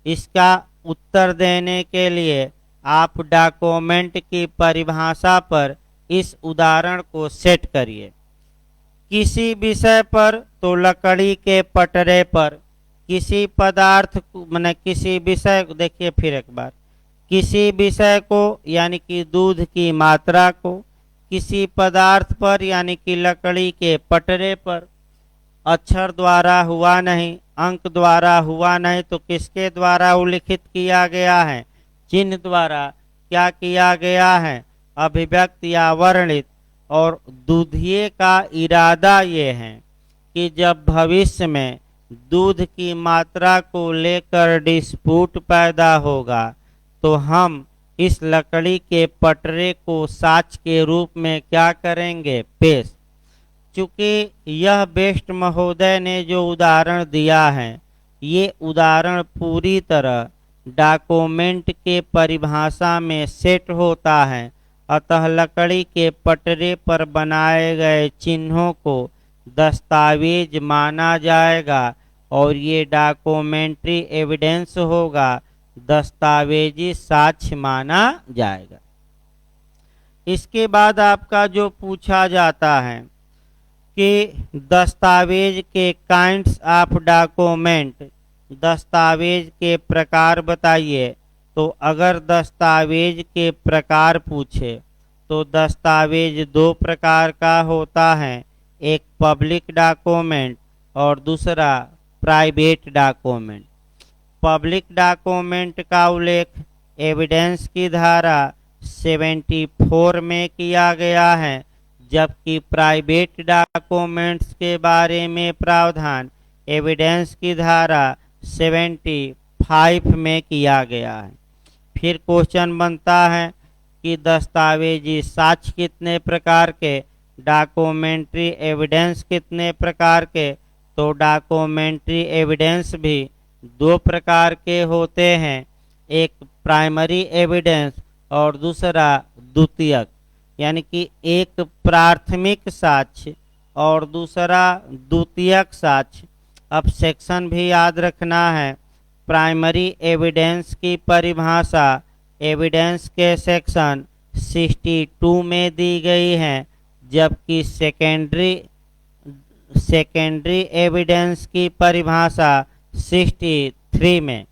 इसका उत्तर देने के लिए आप डॉक्यूमेंट की परिभाषा पर इस उदाहरण को सेट करिए। किसी विषय पर तो लकड़ी के पटरे पर, किसी पदार्थ माने किसी विषय को, देखिए फिर एक बार, किसी विषय को यानी कि दूध की मात्रा को, किसी पदार्थ पर यानी कि लकड़ी के पटरे पर, अक्षर द्वारा हुआ नहीं, अंक द्वारा हुआ नहीं, तो किसके द्वारा उल्लिखित किया गया है? चिन्ह द्वारा। क्या किया गया है? अभिव्यक्त या वर्णित। और दूधिये का इरादा ये है कि जब भविष्य में दूध की मात्रा को लेकर डिस्प्यूट पैदा होगा तो हम इस लकड़ी के पटरे को साक्ष्य के रूप में क्या करेंगे? पेश। चूंकि यह बेस्ट महोदय ने जो उदाहरण दिया है, ये उदाहरण पूरी तरह डॉक्यूमेंट के परिभाषा में सेट होता है, अतः लकड़ी के पटरे पर बनाए गए चिन्हों को दस्तावेज माना जाएगा और ये डॉक्यूमेंट्री एविडेंस होगा, दस्तावेजी साक्ष्य माना जाएगा। इसके बाद आपका जो पूछा जाता है कि दस्तावेज के काइंड्स ऑफ डॉक्यूमेंट, दस्तावेज के प्रकार बताइए। तो अगर दस्तावेज के प्रकार पूछे तो दस्तावेज दो प्रकार का होता है, एक पब्लिक डॉक्यूमेंट और दूसरा प्राइवेट डॉक्यूमेंट। पब्लिक डॉक्यूमेंट का उल्लेख एविडेंस की धारा 74 में किया गया है, जबकि प्राइवेट डॉक्यूमेंट्स के बारे में प्रावधान एविडेंस की धारा 75 में किया गया है। फिर क्वेश्चन बनता है कि दस्तावेजी साक्ष्य कितने प्रकार के, डॉक्यूमेंट्री एविडेंस कितने प्रकार के? तो डॉक्यूमेंट्री एविडेंस भी दो प्रकार के होते हैं, एक प्राइमरी एविडेंस और दूसरा द्वितीयक। यानी कि एक प्राथमिक साक्ष्य और दूसरा द्वितीयक साक्ष्य। अब सेक्शन भी याद रखना है। प्राइमरी एविडेंस की परिभाषा एविडेंस के सेक्शन 62 में दी गई है, जबकि सेकेंडरी एविडेंस की परिभाषा 63 में।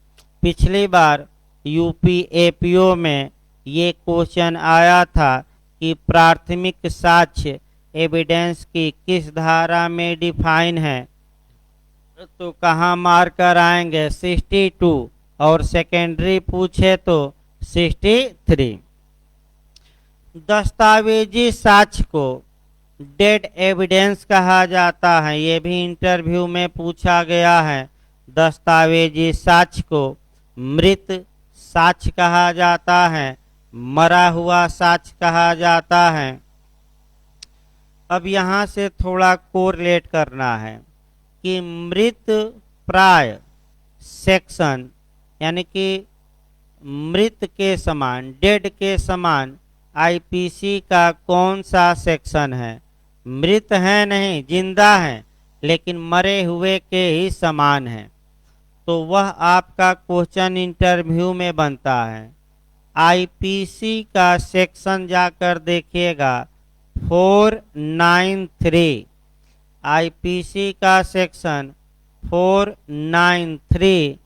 पिछली बार यूपीएपीओ में ये क्वेश्चन आया था कि प्राथमिक साक्ष्य एविडेंस की किस धारा में डिफाइन है, तो कहाँ मार्कर आएंगे? 62। और सेकेंडरी पूछे तो 63। दस्तावेजी साक्ष्य को डेड एविडेंस कहा जाता है, ये भी इंटरव्यू में पूछा गया है। दस्तावेजी साक्ष्य को मृत साक्ष्य कहा जाता है, मरा हुआ साक्ष्य कहा जाता है। अब यहाँ से थोड़ा कोरिलेट करना है कि मृत प्राय सेक्शन यानी कि मृत के समान, डेड के समान आईपीसी का कौन सा सेक्शन है? मृत है नहीं, जिंदा है, लेकिन मरे हुए के ही समान है। तो वह आपका क्वेश्चन इंटरव्यू में बनता है। आईपीसी का सेक्शन जाकर देखिएगा 493। आईपीसी का सेक्शन 493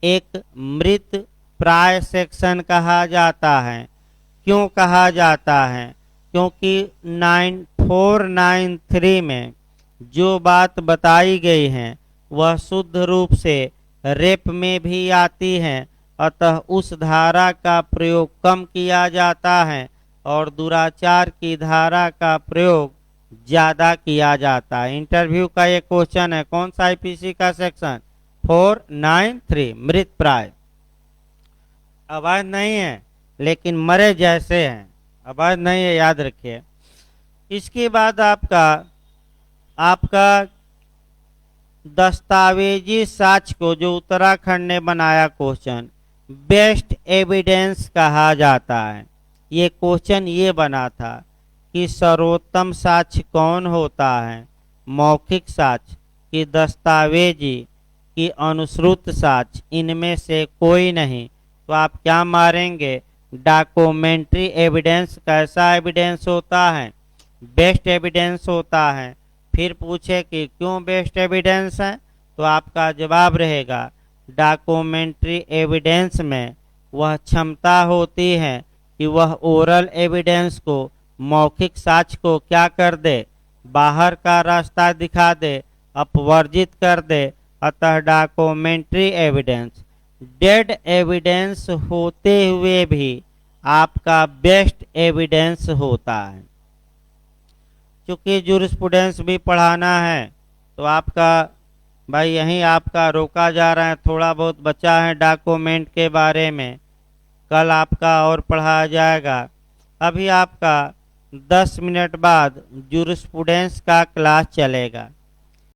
एक मृत प्राय सेक्शन कहा जाता है। क्यों कहा जाता है? क्योंकि 9493 में जो बात बताई गई है वह शुद्ध रूप से रेप में भी आती है, अतः उस धारा का प्रयोग कम किया जाता है और दुराचार की धारा का प्रयोग ज्यादा किया जाता है। इंटरव्यू का ये क्वेश्चन है, कौन सा आईपीसी का सेक्शन? 493 मृत प्राय। आवाज नहीं है लेकिन मरे जैसे हैं, आवाज नहीं है, याद रखिए। इसके बाद आपका दस्तावेजी साक्ष्य को जो उत्तराखंड ने बनाया क्वेश्चन बेस्ट एविडेंस कहा जाता है। ये क्वेश्चन ये बना था कि सर्वोत्तम साक्ष्य कौन होता है? मौखिक साक्ष्य कि दस्तावेजी कि अनुश्रुत साक्ष्य, इनमें से कोई नहीं। तो आप क्या मारेंगे? डॉक्यूमेंट्री एविडेंस कैसा एविडेंस होता है? बेस्ट एविडेंस होता है। फिर पूछे कि क्यों बेस्ट एविडेंस है, तो आपका जवाब रहेगा डॉक्यूमेंट्री एविडेंस में वह क्षमता होती है कि वह ओरल एविडेंस को, मौखिक साक्ष्य को क्या कर दे? बाहर का रास्ता दिखा दे, अपवर्जित कर दे। अतः डॉक्यूमेंट्री एविडेंस डेड एविडेंस होते हुए भी आपका बेस्ट एविडेंस होता है। चूंकि जूरिस्प्रूडेंस भी पढ़ाना है तो आपका भाई यहीं आपका रोका जा रहा है, थोड़ा बहुत बचा है डॉक्यूमेंट के बारे में, कल आपका और पढ़ाया जाएगा। अभी आपका 10 मिनट बाद जूरिस्प्रूडेंस का क्लास चलेगा।